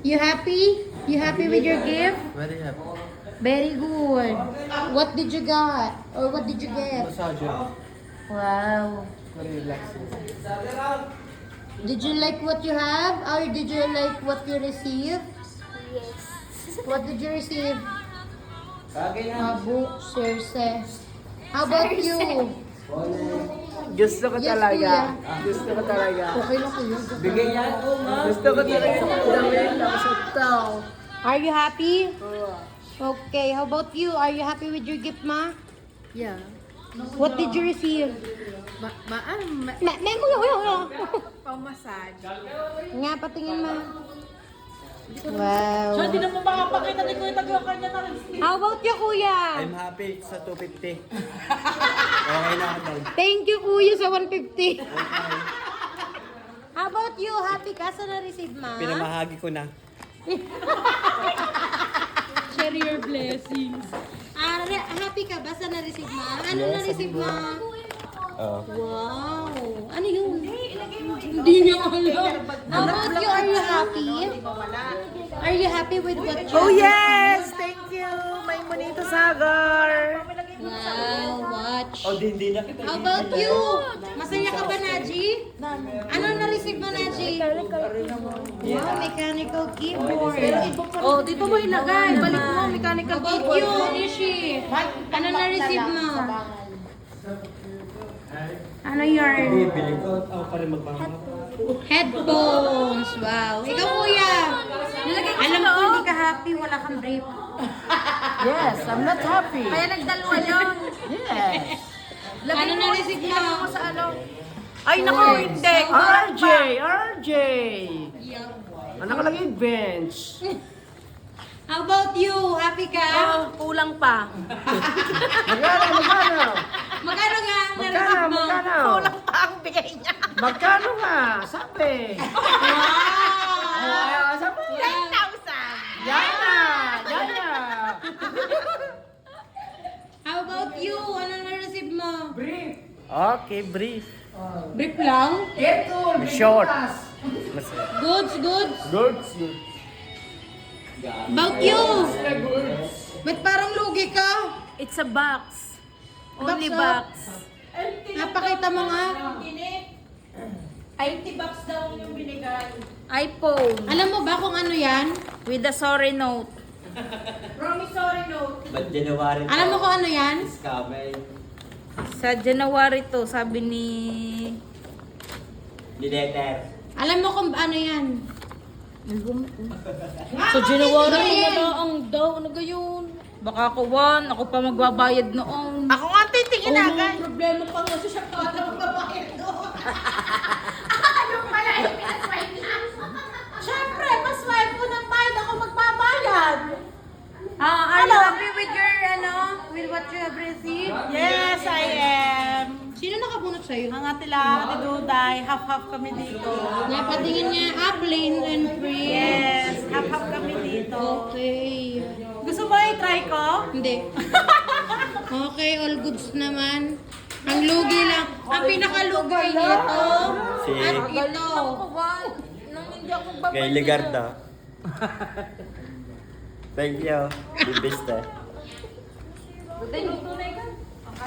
You happy? You happy with your gift? Very happy. Very good. What did you got? Or what did you get? Massager. Wow. Very relaxing. Did you like what you have? Or did you like what you received? Yes. What did you receive? A book, Circe. How about you? Gusto ko Yes, talaga. kuya. Gusto ko talaga. Okay lang kuya. Bigay yan. Gusto ko talaga. Dawin lang sa tao. Are you happy? Okay, how about you? Are you happy with your gift, ma? Yeah. What did you receive? Memo yun. Pang-massage. Nga, patingin ma. Wow. So, hindi na mo makapakita ni Kuya Tagyo kanya na rin. How about you, kuya? I'm happy sa 250. Okay na ako doon. Thank you, kuya, sa 150. How about you? Happy ka sa na-receive, ma? Pinamahagi ko na. Share your blessings. Happy ka ba sa na-receive, ma? Ano Yes, na-receive, ma? Oh. Wow. Ano yun? Hindi niya alam. How about you? Are you happy? Are you happy with what you Oh have yes! Thank you! May Monito Sagar! received? Wow, watch. Oh, hindi na kita. How about you? Masaya ka ba, Naji? Ano na-receive mo, Naji? Wow, mechanical keyboard. Oh, dito mo ilagay. Balik mo, mechanical How about you, Nishi? Ano na-receive mo? Ano your Bibili ko. Ako pa rin magmamahal. headphones? Wow. Ikaw, kuya. Alam ko hindi ka happy, wala kang brief. Yes, I'm not happy. Kaya nagdalawa yun. Yes. Ano na-receive mo? Sa ano? Ay, naku, hindi. RJ! RJ! Ano nakalagay? Bench. How about you? Happy ka? Oh, kulang pa. Magkano nga ang na-receive mo? Kulang pa ang bigay niya. Magkano nga? Sabi. Wow! Sabi. 10,000! Yana! Yana! How about you? Ano na-receive mo? Okay, brief. Brief lang? Short. Goods, goods. Good. About you? Ba't parang lugi ka? It's a box. Only Box, box. Napakita mo nga. 80 bucks daw yung binigay. iPhone. Alam mo ba kung ano yan? With a sorry note. Promissory note. But January Alam mo kung ano yan? Scamay. Sa January to, sabi ni... Letter. Alam mo kung ano yan? Sa January na lang daw. Ano gayon? Baka ako ako pa magbabayad noon. Ako nga titingin agad. Problema pa nga siya para magbabayad doon. Siyempre, paswipe ko ng bayad ako magbabayad. Are you happy with your, with what you have received? Yes, I am. Sino nakabunot sa'yo? Ang atila, ni Duday, half-half kami dito. Napatingin niya, plain and free. Yes, half-half kami dito. Okay. Gusto mo i-try ko? Hindi. Okay, all goods naman. Ang lugi lang. Ang pinakalugi ay ito. Si- At ito. Nang hindi ako magbabayad. Kay Ligarda. Thank you. The best eh. Duday, tunay ka.